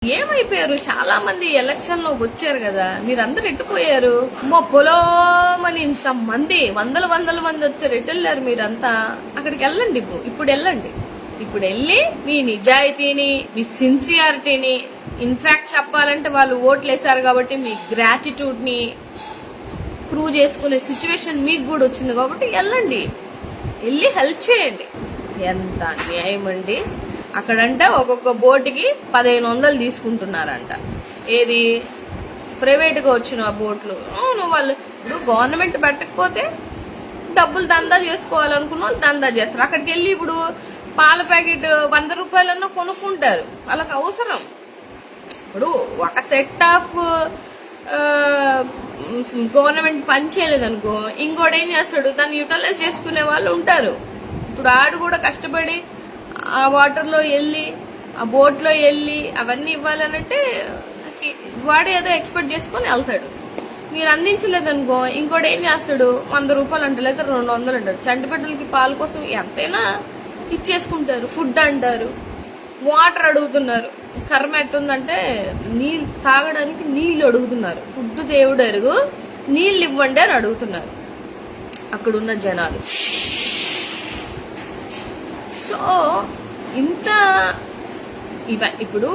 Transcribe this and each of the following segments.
ఏమైపోయారు? చాలా మంది ఎలక్షన్ లో వచ్చారు కదా, మీరందరు ఎట్టుపోయారు? పొలోమని ఇంత మంది, వందల మంది వచ్చారు. ఎటు వెళ్ళారు మీరంతా? అక్కడికి వెళ్ళండి, ఇప్పుడు వెళ్ళండి. ఇప్పుడు వెళ్ళి మీ నిజాయితీని, మీ సిన్సియారిటీని, ఇన్ఫాక్ట్ చెప్పాలంటే వాళ్ళు ఓట్లు వేశారు కాబట్టి మీ గ్రాటిట్యూడ్ ని ప్రూవ్ చేసుకునే సిచ్యువేషన్ మీకు కూడా వచ్చింది కాబట్టి వెళ్ళండి, వెళ్ళి హెల్ప్ చేయండి. ఎంత అన్యాయం అండి! అక్కడంటే ఒక్కొక్క బోటుకి 1500 తీసుకుంటున్నారంట. ఏది ప్రైవేట్గా వచ్చిన బోట్లు. అవును, వాళ్ళు ఇప్పుడు గవర్నమెంట్ పెట్టకపోతే డబ్బులు దందా చేసుకోవాలనుకున్న వాళ్ళు దందా చేస్తారు. అక్కడికి వెళ్ళి ఇప్పుడు పాల ప్యాకెట్ 100 రూపాయలన్నా కొనుక్కుంటారు, వాళ్ళకి అవసరం. ఇప్పుడు ఒక సెట్ ఆఫ్ గవర్నమెంట్ పని చేయలేదనుకో, ఇంకోటి ఏం చేస్తాడు, దాన్ని యూటిలైజ్ చేసుకునే వాళ్ళు ఉంటారు. ఇప్పుడు ఆడు కూడా కష్టపడి ఆ వాటర్లో వెళ్ళి, ఆ బోట్లో వెళ్ళి అవన్నీ ఇవ్వాలనంటే వాడు ఏదో ఎక్స్పెక్ట్ చేసుకుని వెళ్తాడు. మీరు అందించలేదనుకో, ఇంకోటి ఏం చేస్తాడు, 100 రూపాయలు అంటారు, లేదా 200 అంటారు. చంటిబిడ్డలకి పాల కోసం ఎంతైనా ఇచ్చేసుకుంటారు. ఫుడ్ అంటారు, వాటర్ అడుగుతున్నారు. కర్మ ఎట్టుందంటే నీళ్ళు తాగడానికి నీళ్లు అడుగుతున్నారు. ఫుడ్ దేవుడు అరుగు, నీళ్ళు ఇవ్వండి అని అడుగుతున్నారు అక్కడున్న జనాలు. సో ఇంత ఇప్పుడు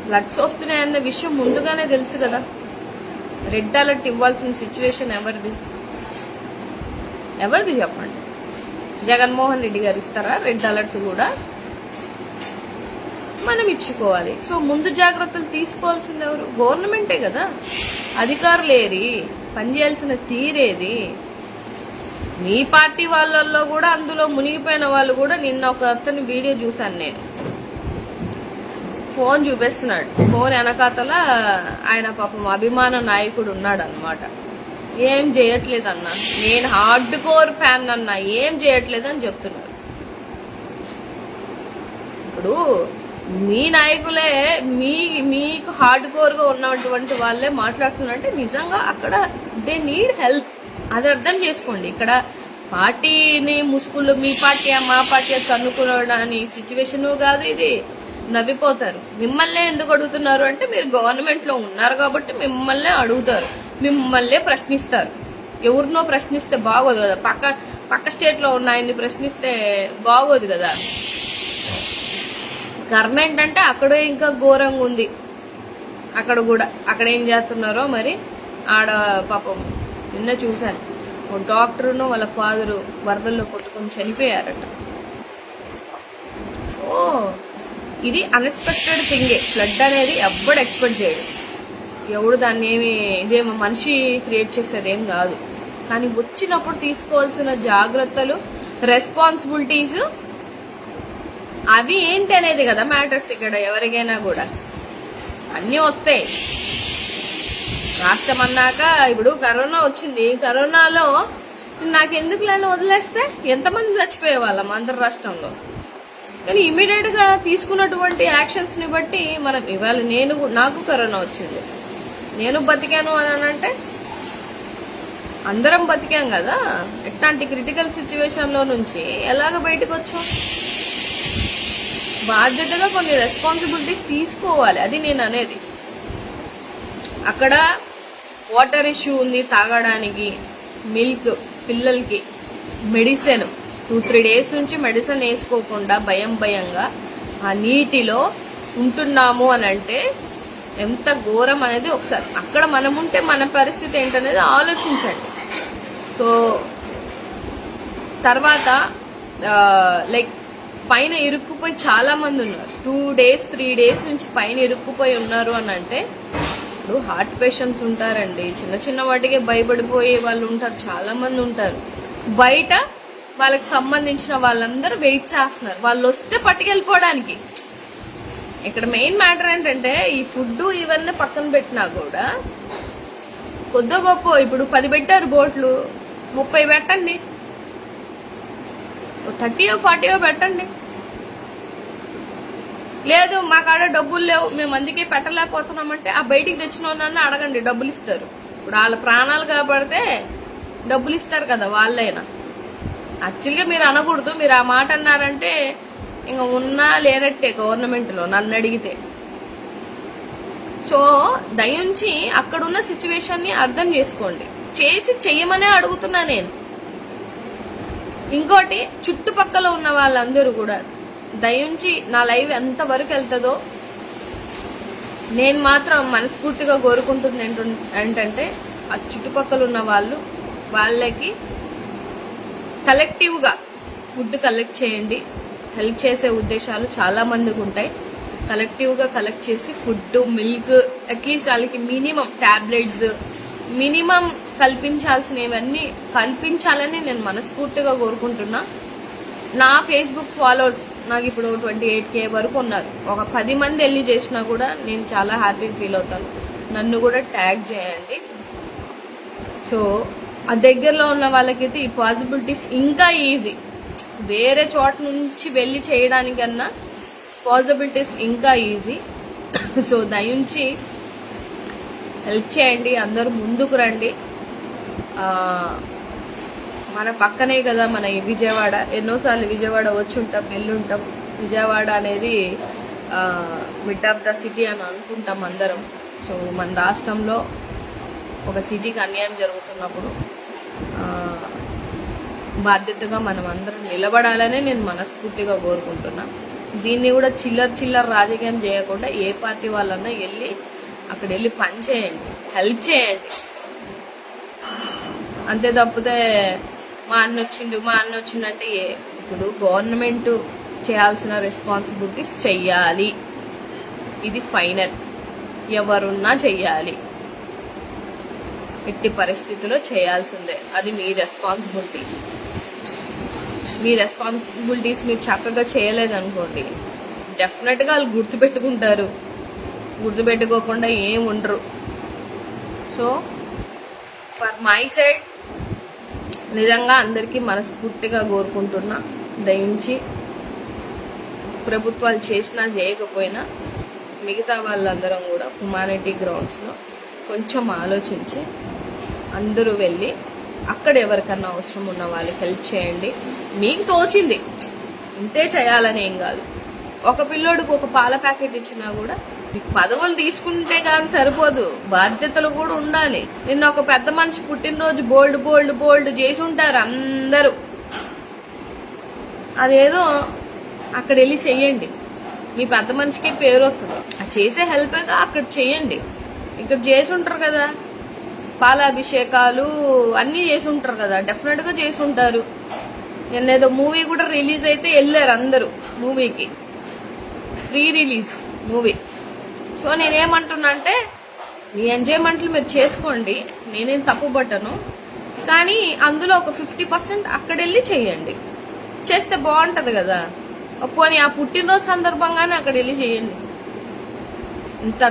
ఫ్లడ్స్ వస్తున్నాయన్న విషయం ముందుగానే తెలుసు కదా. రెడ్ అలర్ట్ ఇవ్వాల్సిన సిచ్యువేషన్ ఎవరిది చెప్పండి? జగన్మోహన్ రెడ్డి గారు ఇస్తారా రెడ్ అలర్ట్స్? కూడా మనం ఇచ్చుకోవాలి. సో ముందు జాగ్రత్తలు తీసుకోవాల్సింది ఎవరు? గవర్నమెంటే కదా. అధికారులు ఏరి, పనిచేయాల్సిన తీరేది. మీ పార్టీ వాళ్ళల్లో కూడా అందులో మునిగిపోయిన వాళ్ళు కూడా. నిన్న ఒక అతని వీడియో చూశాను నేను, ఫోన్ చూపిస్తున్నాడు, ఫోన్ వెనకాతల ఆయన పాపం అభిమాన నాయకుడు ఉన్నాడు అనమాట. ఏం చేయట్లేదన్నా, నేను హార్డ్ కోర్ ఫ్యాన్ అన్నా, ఏం చేయట్లేదని చెప్తున్నారు. ఇప్పుడు మీ నాయకులే మీకు హార్డ్ కోర్ గా ఉన్నటువంటి వాళ్ళే మాట్లాడుతున్నారంటే నిజంగా అక్కడ దే నీడ్ హెల్ప్. అది అర్థం చేసుకోండి. ఇక్కడ పార్టీని ముసుగులు మీ పార్టీ మా పార్టీ కనుక్కోవడానికి సిచ్యువేషన్ కాదు ఇది. నవ్విపోతారు. మిమ్మల్నే ఎందుకు అడుగుతున్నారు అంటే మీరు గవర్నమెంట్ లో ఉన్నారు కాబట్టి మిమ్మల్నే అడుగుతారు, మిమ్మల్నే ప్రశ్నిస్తారు. ఎవరినో ప్రశ్నిస్తే బాగోదు కదా, పక్క స్టేట్ లో ఉన్న ఆయన్ని ప్రశ్నిస్తే బాగోదు కదా. కర్మ ఏంటంటే అక్కడే ఇంకా ఘోరంగా ఉంది. అక్కడ ఏం చేస్తున్నారో మరి. ఆడ పాపం నిన్న చూశాను, ఒక డాక్టర్ను వాళ్ళ ఫాదరు వరదల్లో కొట్టుకొని చనిపోయారట. సో ఇది అన్ఎక్స్పెక్టెడ్ థింగే. ఫ్లడ్ అనేది ఎవ్వడు ఎక్స్పెక్ట్ చేయడు. ఎవడు దాన్ని ఇదేమో మనిషి క్రియేట్ చేసేది ఏం కాదు. కానీ వచ్చినప్పుడు తీసుకోవాల్సిన జాగ్రత్తలు, రెస్పాన్సిబిలిటీస్ అవి ఏంటి అనేది కదా మ్యాటర్స్. ఇక్కడ ఎవరికైనా కూడా అన్నీ వస్తాయి. రాష్ట్రం అన్నాక ఇప్పుడు కరోనా వచ్చింది. కరోనాలో నాకెందుకు లేని వదిలేస్తే ఎంతమంది చచ్చిపోయే వాళ్ళం ఆంధ్ర రాష్ట్రంలో. కానీ ఇమీడియట్ గా తీసుకున్నటువంటి యాక్షన్స్ ని బట్టి మనం ఇవాళ నాకు కరోనా వచ్చింది, నేను బతికాను అని అంటే అందరం బతికాం కదా. ఎట్లాంటి క్రిటికల్ సిచ్యువేషన్ లో నుంచి ఎలాగ బయటకు వచ్చాం? బాధ్యతగా కొన్ని రెస్పాన్సిబిలిటీస్ తీసుకోవాలి. అది నేను అనేది. అక్కడ వాటర్ ఇష్యూ ఉంది, తాగడానికి మిల్క్, పిల్లలకి మెడిసిన్ 2-3 డేస్ నుంచి మెడిసిన్ వేసుకోకుండా భయంగా ఆ నీటిలో ఉంటున్నాము అని అంటే ఎంత ఘోరం అనేది ఒకసారి అక్కడ మనం ఉంటే మన పరిస్థితి ఏంటనేది ఆలోచించండి. సో తర్వాత లైక్ పైన ఇరుక్కుపోయి చాలా మంది ఉన్నారు. 2 days 3 days నుంచి పైన ఇరుక్కుపోయి ఉన్నారు అని అంటే ఇప్పుడు హార్ట్ పేషెంట్స్ ఉంటారండి, చిన్న వాటికే భయపడిపోయే వాళ్ళు ఉంటారు, చాలా మంది ఉంటారు. బయట వాళ్ళకి సంబంధించిన వాళ్ళందరూ వెయిట్ చేస్తున్నారు వాళ్ళు వస్తే పట్టుకెళ్ళిపోవడానికి. ఇక్కడ మెయిన్ మ్యాటర్ ఏంటంటే ఈ ఫుడ్ ఇవన్నీ పక్కన పెట్టినా కూడా కొద్ది గొప్ప ఇప్పుడు 10 పెట్టారు బోట్లు, 30 పెట్టండి, 30-40 పెట్టండి. లేదు మా కాడ డబ్బులు లేవు, మేము అందుకే పెట్టలేకపోతున్నామంటే ఆ బయటికి తెచ్చిన వాళ్ళని అడగండి, డబ్బులు ఇస్తారు. ఇప్పుడు వాళ్ళ ప్రాణాలు కాబడితే డబ్బులు ఇస్తారు కదా వాళ్ళైనా. యాక్చువల్గా మీరు అనకూడదు. మీరు ఆ మాట అన్నారంటే ఇంకా ఉన్నా లేనట్టే గవర్నమెంట్లో నన్ను అడిగితే. సో దయించి అక్కడున్న సిచ్యువేషన్ ని అర్థం చేసుకోండి. చేసి చెయ్యమనే అడుగుతున్నా నేను. ఇంకోటి, చుట్టుపక్కల ఉన్న వాళ్ళందరూ కూడా దయించి నా లైవ్ ఎంత వరకు వెళ్తుందో నేను మాత్రం మనస్ఫూర్తిగా కోరుకుంటుంది ఏంటంటే ఆ చుట్టుపక్కల ఉన్న వాళ్ళకి కలెక్టివ్గా ఫుడ్ కలెక్ట్ చేయండి. హెల్ప్ చేసే ఉద్దేశాలు చాలా మందికి ఉంటాయి. కలెక్టివ్గా కలెక్ట్ చేసి ఫుడ్, మిల్క్, అట్లీస్ట్ వాళ్ళకి మినిమం టాబ్లెట్స్ మినిమం కల్పించాల్సినవన్నీ కల్పించాలని నేను మనస్ఫూర్తిగా కోరుకుంటున్నా. నా ఫేస్బుక్ ఫాలోవర్స్ నాకు ఇప్పుడు 28K వరకు ఉన్నారు. ఒక 10 మంది వెళ్ళి చేసినా కూడా నేను చాలా హ్యాపీగా ఫీల్ అవుతాను. నన్ను కూడా ట్యాగ్ చేయండి. సో ఆ దగ్గరలో ఉన్న వాళ్ళకైతే ఈ పాసిబిలిటీస్ ఇంకా ఈజీ. వేరే చోట నుంచి వెళ్ళి చేయడానికన్నా పాసిబిలిటీస్ ఇంకా ఈజీ. సో దయించి హెల్ప్ చేయండి, అందరూ ముందుకు రండి. మన పక్కనే కదా మన విజయవాడ. ఎన్నోసార్లు విజయవాడ వచ్చి ఉంటాం, వెళ్ళుంటాం. విజయవాడ అనేది మిడ్ ఆఫ్ ద సిటీ అని అనుకుంటాం అందరం. సో మన రాష్ట్రంలో ఒక సిటీకి అన్యాయం జరుగుతున్నప్పుడు బాధ్యతగా మనం అందరం నిలబడాలనే నేను మనస్ఫూర్తిగా కోరుకుంటున్నా. దీన్ని కూడా చిల్లర రాజకీయం చేయకుండా ఏ పార్టీ వాళ్ళన్నా వెళ్ళి అక్కడ వెళ్ళి పని చేయండి, హెల్ప్ చేయండి. అంతే తప్పితే మా అన్న వచ్చిండంటే ఇప్పుడు గవర్నమెంట్ చేయాల్సిన రెస్పాన్సిబిలిటీస్ చెయ్యాలి. ఇది ఫైనల్. ఎవరున్నా చెయ్యాలి, ఎట్టి పరిస్థితుల్లో చేయాల్సిందే. అది మీ రెస్పాన్సిబిలిటీ. మీ రెస్పాన్సిబిలిటీస్ మీరు చక్కగా చేయలేదనుకోండి, డెఫినెట్గా వాళ్ళు గుర్తుపెట్టుకుంటారు. గుర్తుపెట్టుకోకుండా ఏం ఉండరు. సో ఫర్ మై సైడ్ నిజంగా అందరికీ మనస్ఫూర్తిగా కోరుకుంటున్నా, దయించి ప్రభుత్వాలు చేసినా చేయకపోయినా మిగతా వాళ్ళందరం కూడా హ్యుమానిటీ గ్రౌండ్స్లో కొంచెం ఆలోచించి అందరూ వెళ్ళి అక్కడ ఎవరికన్నా అవసరం ఉన్న వాళ్ళకి హెల్ప్ చేయండి. మీకు తోచింది ఇంతే చేయాలని ఏం కాదు. ఒక పిల్లోడికి ఒక పాల ప్యాకెట్ ఇచ్చినా కూడా పదవులు తీసుకుంటే కానీ సరిపోదు, బాధ్యతలు కూడా ఉండాలి. నిన్న ఒక పెద్ద మనిషి పుట్టినరోజు బోల్డ్ చేసి ఉంటారు అందరూ. అదేదో అక్కడ వెళ్ళి చెయ్యండి, మీ పెద్ద మనిషికి పేరు వస్తుంది. అది చేసే హెల్ప్ ఏదో అక్కడ చెయ్యండి. ఇక్కడ చేసి ఉంటారు కదా, పాలాభిషేకాలు అన్నీ చేసి ఉంటారు కదా, డెఫినెట్ గా చేసి ఉంటారు. నిన్న ఏదో మూవీ కూడా రిలీజ్ అయితే వెళ్ళారు అందరూ మూవీకి, ప్రీ రిలీజ్ మూవీ. సో నేనేమంటున్నా అంటే మీ ఎంజాయ్మెంట్లు మీరు చేసుకోండి, నేనేం తప్పు పట్టను. కానీ అందులో ఒక 50% అక్కడ వెళ్ళి చేయండి, చేస్తే బాగుంటది కదా. పోనీ ఆ పుట్టినరోజు సందర్భంగానే అక్కడ వెళ్ళి చేయండి. ఇంత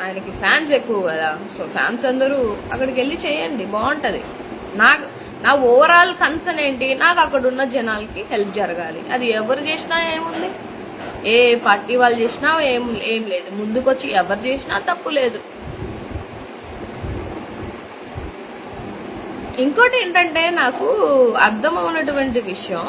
ఆయనకి ఫ్యాన్స్ ఎక్కువ కదా, సో ఫ్యాన్స్ అందరూ అక్కడికి వెళ్ళి చేయండి, బాగుంటది. నా ఓవరాల్ కన్సర్న్ ఏంటి, నాకు అక్కడ ఉన్న జనాలకి హెల్ప్ జరగాలి. అది ఎవరు చేసినా ఏముంది, ఏ పార్టీ వాళ్ళు చేసినా ఏం లేదు, ముందుకొచ్చి ఎవరు చేసినా తప్పు లేదు. ఇంకోటి ఏంటంటే నాకు అర్థమవునటువంటి విషయం,